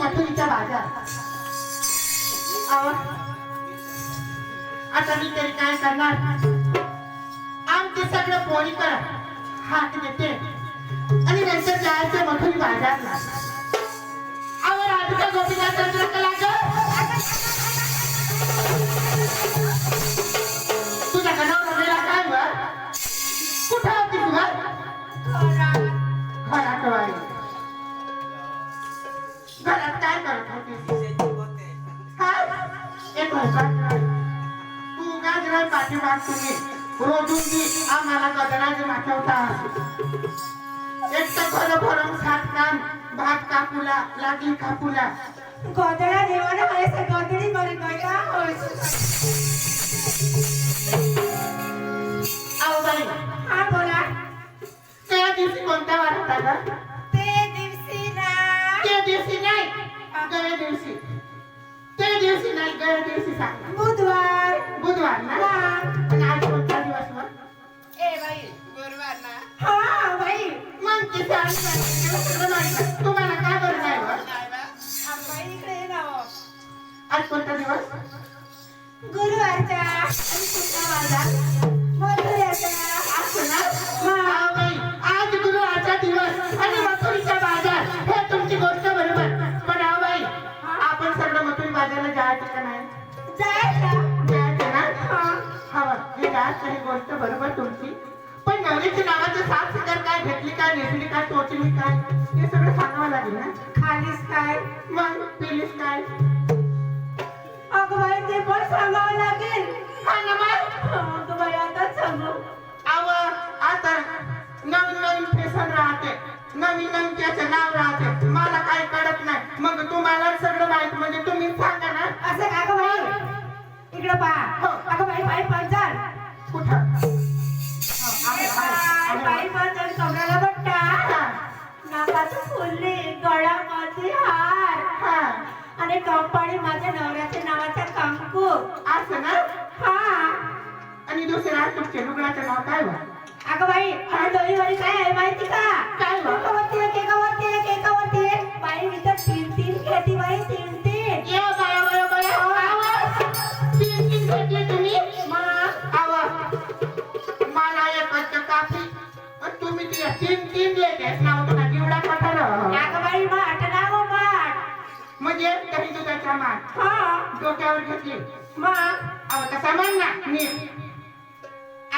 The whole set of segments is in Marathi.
मथुरीचा बाजार. आता मी तरी काय करणार. आमचे सगळं पोळीकर हात देते आणि नंतर जायचं मथुरी बाजारला. अहो राधिका गोपीनाथ चंद्रकला तुझ्या गणावर गेला काय वर कुठं होती तुला घरात वाई घरात काय करत होती एक तू गाजरा पाठीमाग तुम्ही रोजून आम्हाला गदराज माठवता. एक तर खरं भरम सात काम भात कापूला लागली कापूला गोदडा देवाने मला गोदडी बरी गया होय. आओ बाई हा बोला. त्या दिवशी कोणता वार होता ग? ते दिवशी ना त्या दिवशी नाही गया दिवशी. त्या दिवशी नाही गया दिवशी सांग. बुधवार. बुधवार ना. आणि आज कोणता दिवस मग? ए बाई गुरुवार ना. हा बाई मग ते तुम्हाला काय बरं नाही ग? बाई इकडे ना. आज कोणता दिवस? गुरुवारचा आणि शुक्रवारचा मथुऱ्याचा. असं ना. हा बाई आज गुरुवारचा दिवस आणि मथुरीचा बाजार हे तुमची गोष्ट बरोबर. पण हा बाई आपण सगळं मथुरी बाजारला जायचं का नाही? जायचं ना. हवा हे जायचं ही गोष्ट बरोबर तुमची. पण नवरीच्या नावाचं सात सिंगर काय घेतली काय नेसली काय टोचली काय हे सगळं सांगावं लागेल ना. खालीस काय मग पिलीस काय? अगं बाई ते पण सांगावं लागेल. हा ना मग. अगं बाई आताच सांगू. अव आता नवीन नवीन फॅशन राहते नवीन नवीन त्याचं नाव राहते मला काही कळत नाही. मग तुम्हाला सगळं माहित म्हणजे तुम्ही सांगा ना. असं का गं बाई इकडं पहा. अगं बाई बाई पंचाल कुठं? बाई पंचाल कमराला बट्टा नाकाचं फुल्ली गळ्यामध्ये हार आणि कंपाळी माझ्या नवऱ्याच्या नावाचा कंकू. असं ना. हा आणि दुसऱ्या तुमच्या लुगडाचं नाव काय बा? अगं बाई डोळीवाली काय आहे माहिती का? काय बा? केकावरती बाई मी तर तीन घेती बाई तीन. ये बाया बाया बाया तीन घेतली तुम्ही. आवा मला एक काफी तुम्ही ती तीन लेटेस नाव तुला जीवडा पठार. अगं बाई माठ ना माठ म्हणजे काही दुधाचा माठ डोक्यावर घेतली मग. अहो तसा म्हण ना नीट.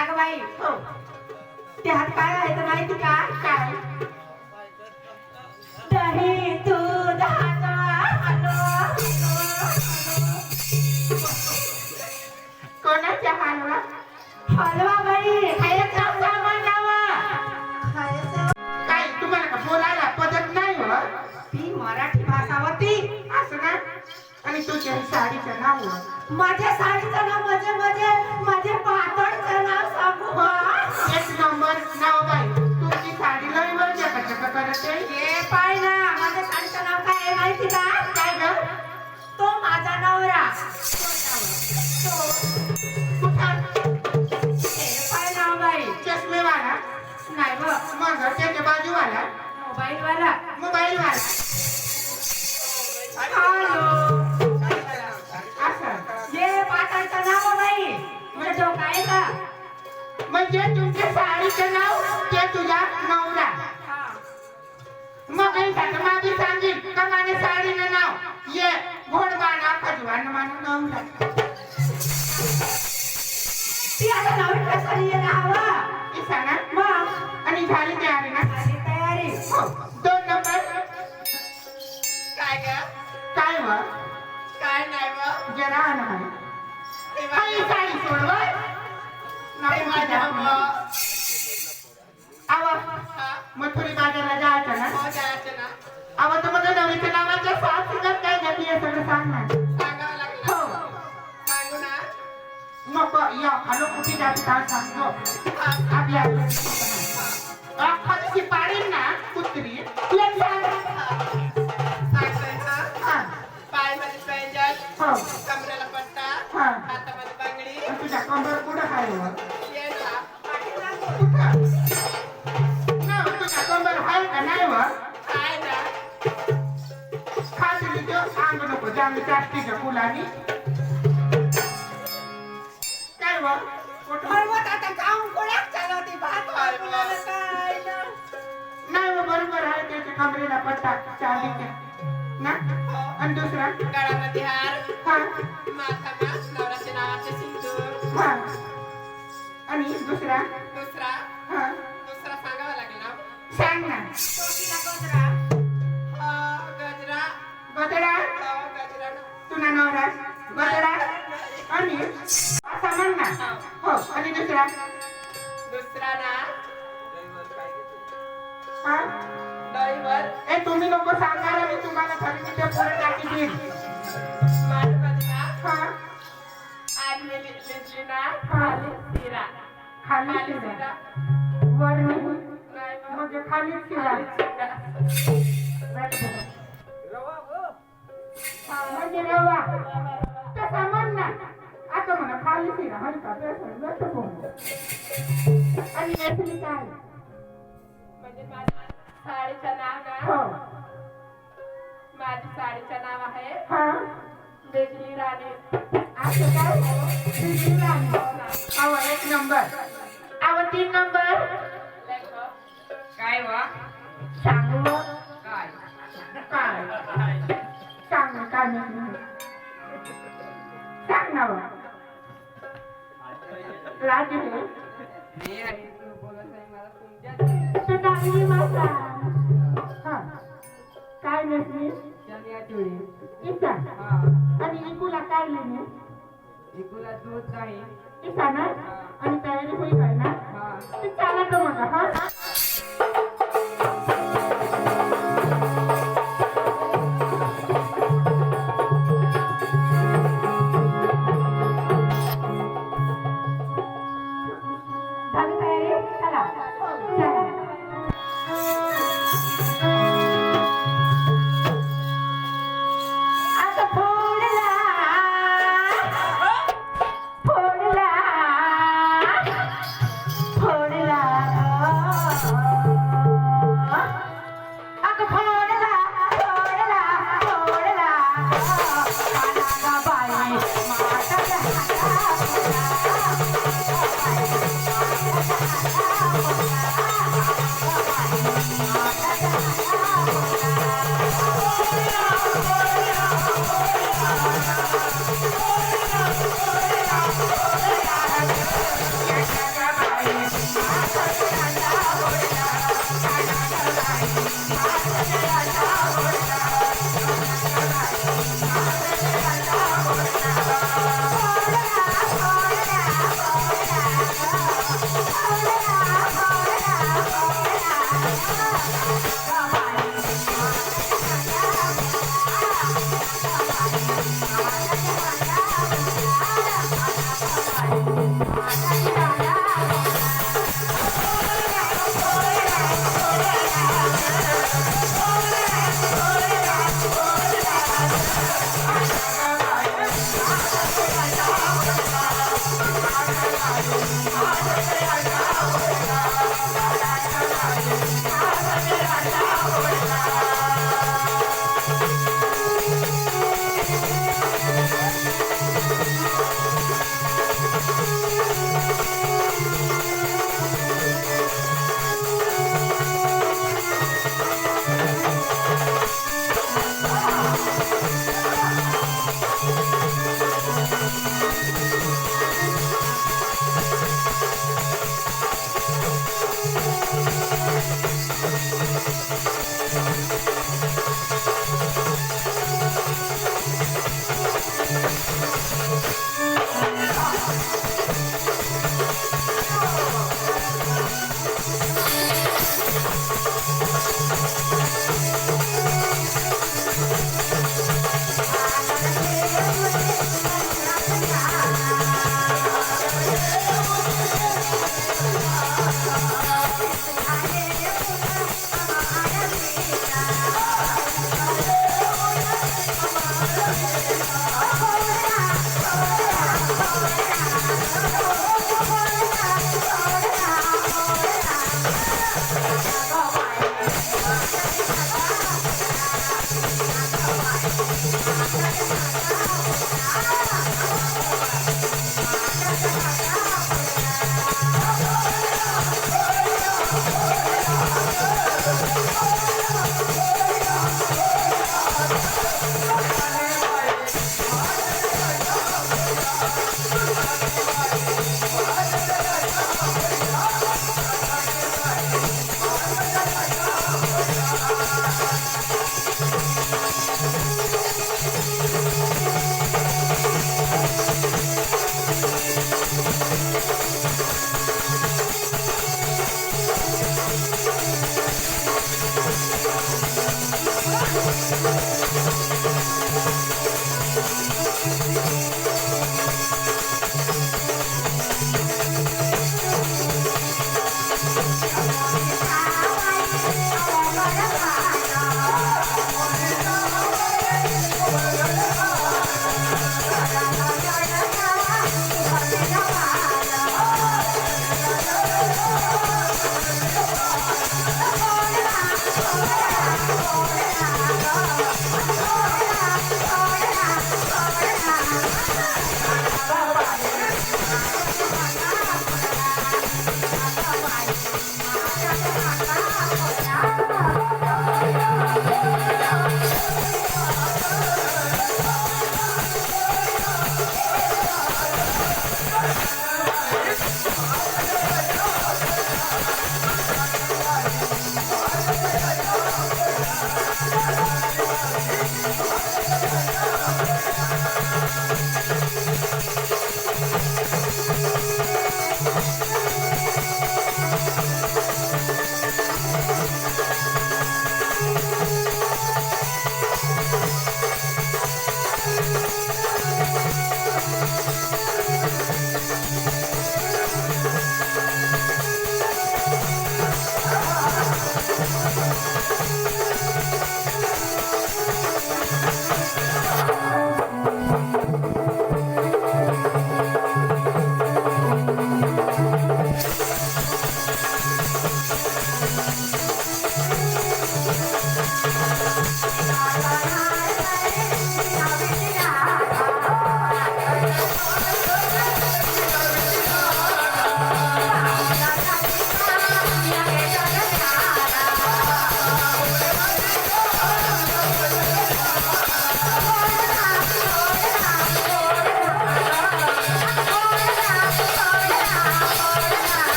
अगं बाई हो त्यात काय आहे तर माहिती का? काय? दही दूध कोणाच्या हलवा? हलवा बाई खायचा सामान लावा. खायचं. काय तुम्हाला का बोलायला पद्धत नाही हो? ती मराठी भाषा होती. असं ना. आणि तुझ्या साडीचं नाव? माझ्या साडीचं नाव माझे पातळचं नाव सांगू का? एक नंबर नाव बाई. तुमची साडी लई वर चकचक करते. हे पाय ना माझ्या साडीचं नाव काय आहे माहिती का? काय ग? तो माझा नवरा. कुठं? हे पाय नाव बाई. चष्मेवाला? नाही ग मग त्याच्या बाजूवाला? मोबाईलवाला. मोबाईलवाला. हॅलो असं हे पातळचं नाव बाई म्हणजे डोका आहे का? म्हणजे तुमच्या साडीचं नाव ते तुझ्या नवरा. मग माझी सांगेल का माझ्या साडीचं नाव ये घोडबाना खजवान म्हणून नवरा. ती आता नवीन कशाला ये हवा हे सांगा. मग आणि झाली तयारी ना? झाली तयारी. हो. 2 नंबर. काय ग? काय व? काय नाही व जरा नाही. काही साडी सोडवा. नाही माझ्या आवा मथुरी बाजारला जायचं ना. आवा तर मग नवरीच्या नावाच्या 7 सिंगर काय घेतली हे सगळं सांग ना. हो नको या हॅलो कुठे जाते काय सांगतो. आपल्या खाली पाडील ना कुत्री तुला सांग. पायमध्ये पैंजण, हो कमरेला पट्टा, हा हातामध्ये बांगडी. आणि तुझ्या कंबर कुठं काय हो? येडा. कुठं? ना तुझ्या कंबर आहे का नाही व? काय ना खाली म्हणजे आम्ही प्लास्टिकच्या फुलानी काय व पर्वत आता काम कोणाक चालवते भात वाढवलेलं काय ना नाही व बरोबर आहे त्याच्या कमरेला पट्टा चांदीच्या ना आणि दुसरा गळ्यामध्ये हार हा माथाला नवराच्या नावाचे सिंदूर हा आणि दुसरा दुसरा हा दुसरा सांगावा लागेल ना सांग ना टोपीला गजरा गजरा गजरा गजरा तुला नवरा गजरा आणि असा म्हण ना हो आणि दुसरा दुसरा ना हा डॉईवर ए तुम्ही लोक सांगा ना मी तुम्हाला खरेदीच्या पुढे टाकी देईन मानवता हा आणि लिहिली ना हा. शिरा खाली खाली शिरा शिरा वर नाही नाही मग म्हणजे खाली शिरा म्हणजे रवा तसा म्हण ना आता म्हणा खाली शिरा हलका पेपर व्यक्त आणि नेसली काय म्हणजे माझ्या साडीचं नाव हो ना माझी साडीचं नाव आहे हा बेजली राणी असं काय दिली राणी अहो 1 नंबर अहो 3 नंबर काय वा सांगू व. काय काय सांग ना काय नाही सांग ना व. राजू हे मी आणि तू बोलत नाही मला तुमच्या तू चांगली मासा हा काय नसली चण्या चुडी इसा हा आणि इकूला काय लिहिणे इकुला दूध नाही इसा ना आणि तयारी होई काय ना हा ती चाला तर मग हा झाली तयारी चला चला आता फोडला फोडला फोडला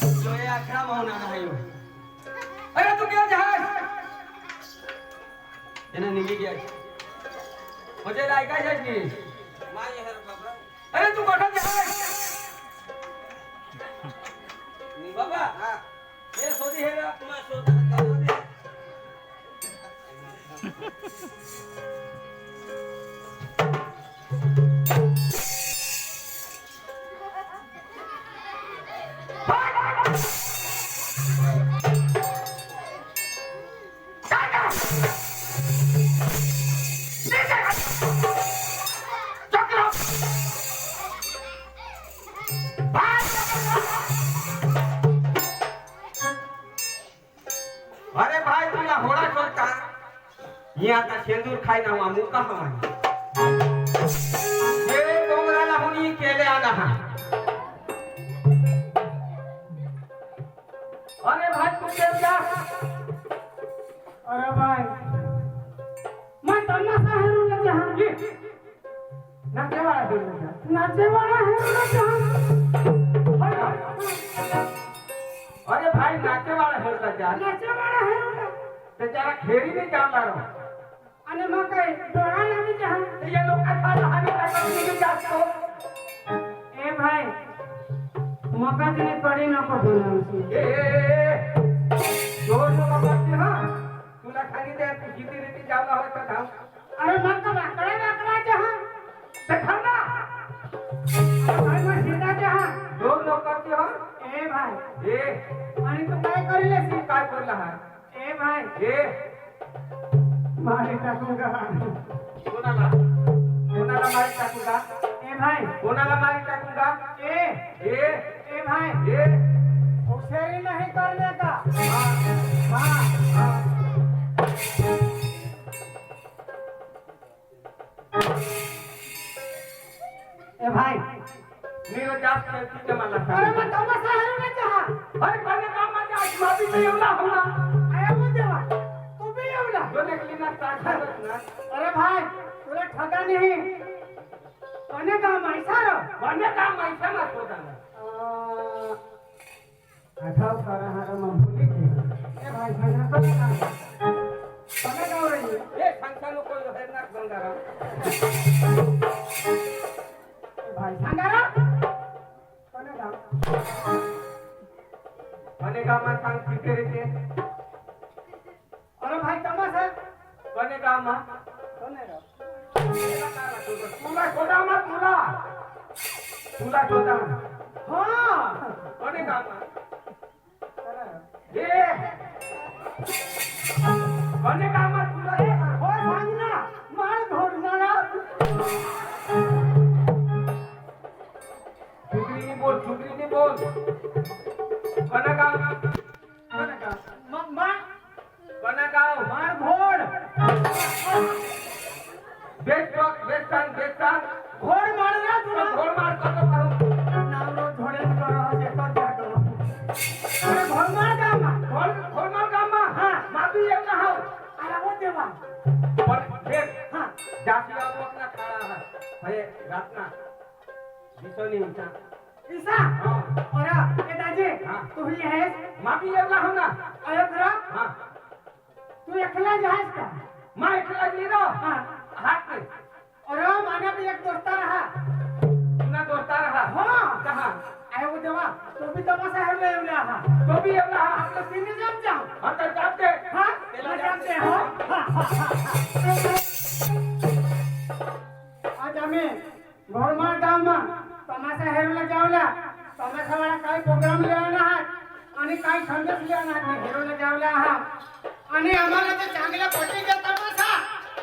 जो ये आखरा मौना ना है यो अरे तू क्या जहाज એને નીકળી ગયા मुझे लायका है जी मां ये है बाबा अरे तू कोठा जहाज नी बाबा हां ये सोदी है रे मैं सोदा दे अरे भाई तुला होडा सोडता ही आता शेंदूर खायना मा मुका हमानी हे डोंगराला हुनी केले आला हा अरे भाई तू केम जा अरे भाई मैं तमाशा है ना जहां नाचे वाला दूर नाचे वाला है ना जहां अरे भाई नाचे वाला है का जा नाचे वाला है ना ते जरा खेरी नहीं जाता रहो आणि मग काय डोळा लावी जहां ये लोग अच्छा हानी का करने के जातो ए भाई मका दिने पड़ी नको बोलावशी ए जोर से बकती हां तुला खाली दे तू जीती रीती जावला होय तर धाव अरे मग का वाकडा वाकडा जहां ते खाना अरे भाई मैं सीधा जहां जोर लोग करती हो ए भाई ए आणि तू काय करिलेस काय करला हा ए भाई ए मारे टाकूंगा कोणाला कोणाला मारी टाकूंगा ए भाई कोणाला मारी टाकूंगा ए ए ए भाई ए होशियारी नहीं करने का हां हाँ हां ए भाई नीरो जास्त करती मला अरे मैं तमाशा है ना जहां अरे कोणी कामाच्या आजूबाजू नाही एवढा होना आया मग देवा तू भी एवढा जो निकली ना टाकायच ना अरे भाई तुला ठगा नहीं कोने काम ऐसा रो कोणी काम माहिती ना शोधायला आठाव करा हा मग भूली की ए भाई खाना तो काम कोने गाव रही है ए सांगता नको हे ना गंगारा भाई सांगारा कोने गाव कोणी कामात सांग किती रीते अरे भाई तमाशा कोणी कामा कोने गाव तुला शोधा मत तुला तुला शोधा हां कोणी कामा ए कोणी कामा तुला हो सांग ना मार घोडणारा छुगरीनी बोल कोणा गाव कोने गाव मग मार कोणा गाव मार घोड बेस्ट घोड मारना तुला घोड मार करतो पाहू नाम रो घोडे करो जे कर जातो अरे घोड मार का मा घोड मार कामा हां मातू येऊ ना हाव अरे वो देवा पण देख हां जाती आपला खाळा हा हे घातना दिसोनी उचा ईसा हां अरे ए दाजी हां तू ही है माती येऊ ना हो ना अरे खरा हां तू एकला जहाज का मा एकला नीरो हां हात पे अरे माना भी एक दोस्त रहा तुना दोस्ता रहा हां कहां आए वो देवा तू भी तमाशा है ले हा तो भी येऊ ना हा तो तीन जम जाओ आता जाते हां तेला जानते हो आज आम्ही घोडमाळ गावમાં तमाशा हेरोला जावला तमाशावाला काय प्रोग्राम लिहायला आहात आणि काय संदेश लिहायला आहात हेरोला जावला आहात आणि आम्हाला ते चांगल्या पटीचा तमाशा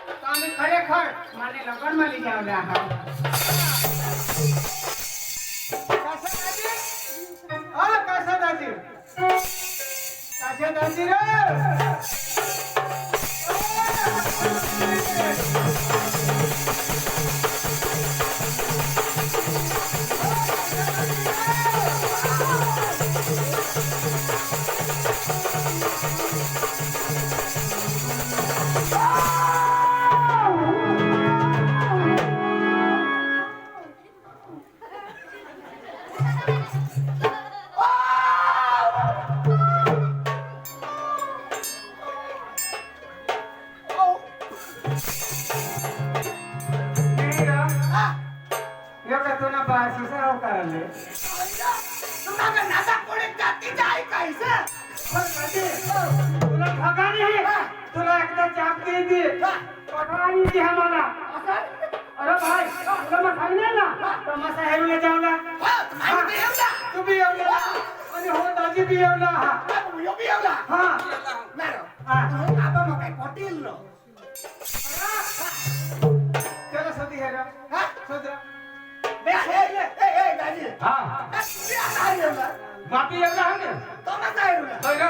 तो आम्ही खरेखर माने लगन मध्ये जावला आहात कसं दाजी कसं दाजी रे जातीचा आहे काहीसा तुला ठगानी तुला एकदा चापकी दी पटवानी दी आम्हाला अरे भाई तुला मग सांगितलं ना तमाशा हेरूला जावला तू बी येवला आणि हो दाजी बी येवला हा चलो सदी हेरा सोदरा हा मापी येवला हमने होय ग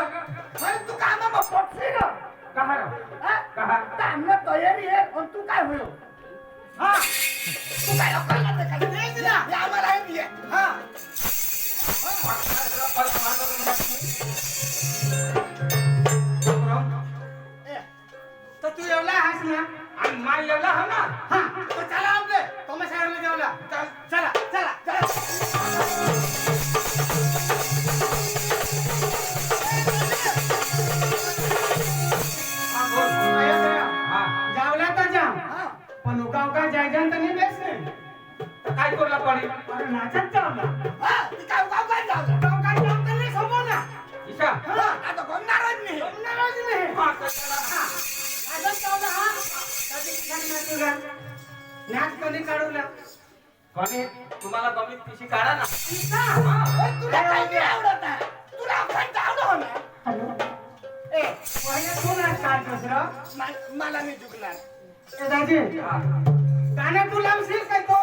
कहा रे कहा तयारी आहे पण तू काय होईल हा तू काय लोकांना ते काय द्यायचं ना हे आम्हाला आहे मी हा तर तू येवला हास ना आणि माय येवला हा ना हा तो चला आपले तमाशा हेरूला जावला चला चला चला हा जावला तर जा पण उका जायचं तर नाही बेस नाही तर काय करला पडी अरे नाचत जावला ती काय काय जाऊ उका जाऊ तर नाही समो ना ईशा आता गमणारच नाही समजणारच नाही हा कशाला नाचत जावला हा कधी किती नाचूला नाच कधी काढूला कोणी तुम्हाला कमीत पिशी काढा ना तुला काय नाही आवडत आहे तुला अखंड आवडत ना ए पहिले तू नाच काढ दुसरं मला नाही चुकणार ए दाजी हा गाणं तू लावशील काय तो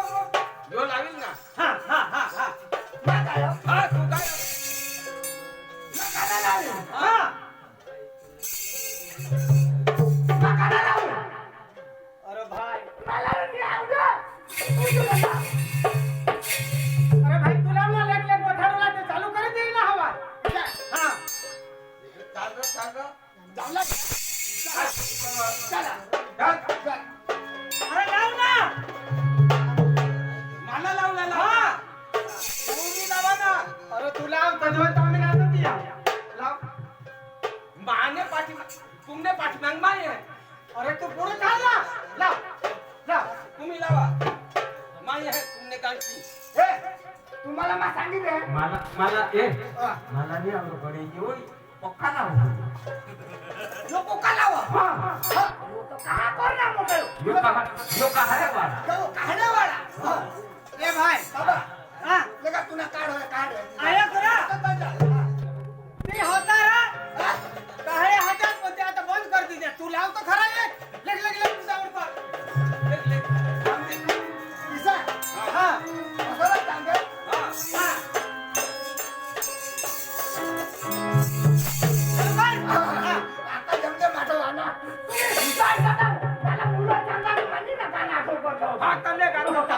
यो लावील ना हा हा हा हा ना काय हा तू काय नकाला लावू हा नकाला लावू अरे भाई मला नाही आवडत अरे भाई तुला मला लागले कोठारला ते चालू कर देईल ना हवा हा चाल जाऊला चला अरे लाव ना मला लावला हा तुम्ही लावा ना अरे तू लाव तजवा तो आम्ही नाचत या लाव माने पाठी तुमने पाठी मांग माय है अरे तू पुढे चाल ना लाव लाव तुम्ही लावा माय है तुमने काढली हे तुम्हाला मा सांगितलं मला ए मला नाही आवडत गडी येऊ पक्का लाव लोक का लावा हा लोक का करणार मोठं यो कहा है बाळा कहणे वाला ए भाई बाबा हा लगा तुला काढ काढ आया करा ते होता रा काळे हातात पण ते आता बंद कर दीजिए तू लाव तो खरा एक लग लग लग तुझ्यावर कर ले ले थांबते. किसा हा असं सांगे हा हा चल बाय हा आता जमते माझं वाना काय करता मला मुलं चांगला मानी ना का नाटो करतो हा तने गाणं होता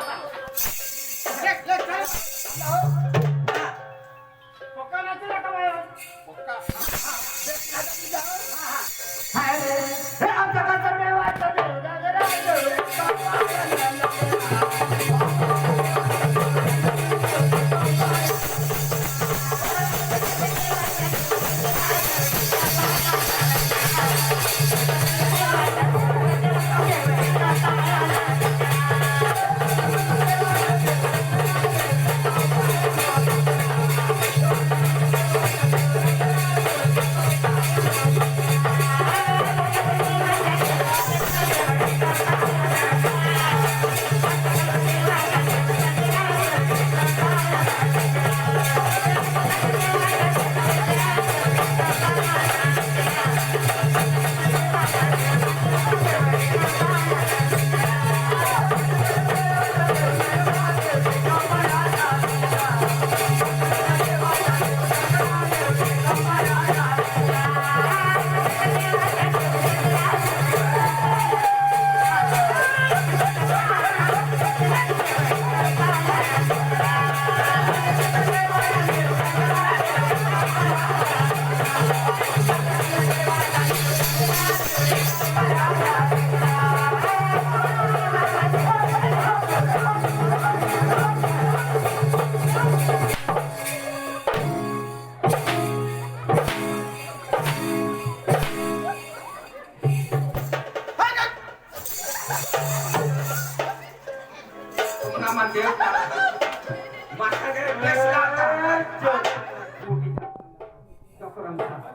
लेक लेक चल हा पक्का नाचू नका बाय पक्का हे आमच्या कसं वाटतं तमसा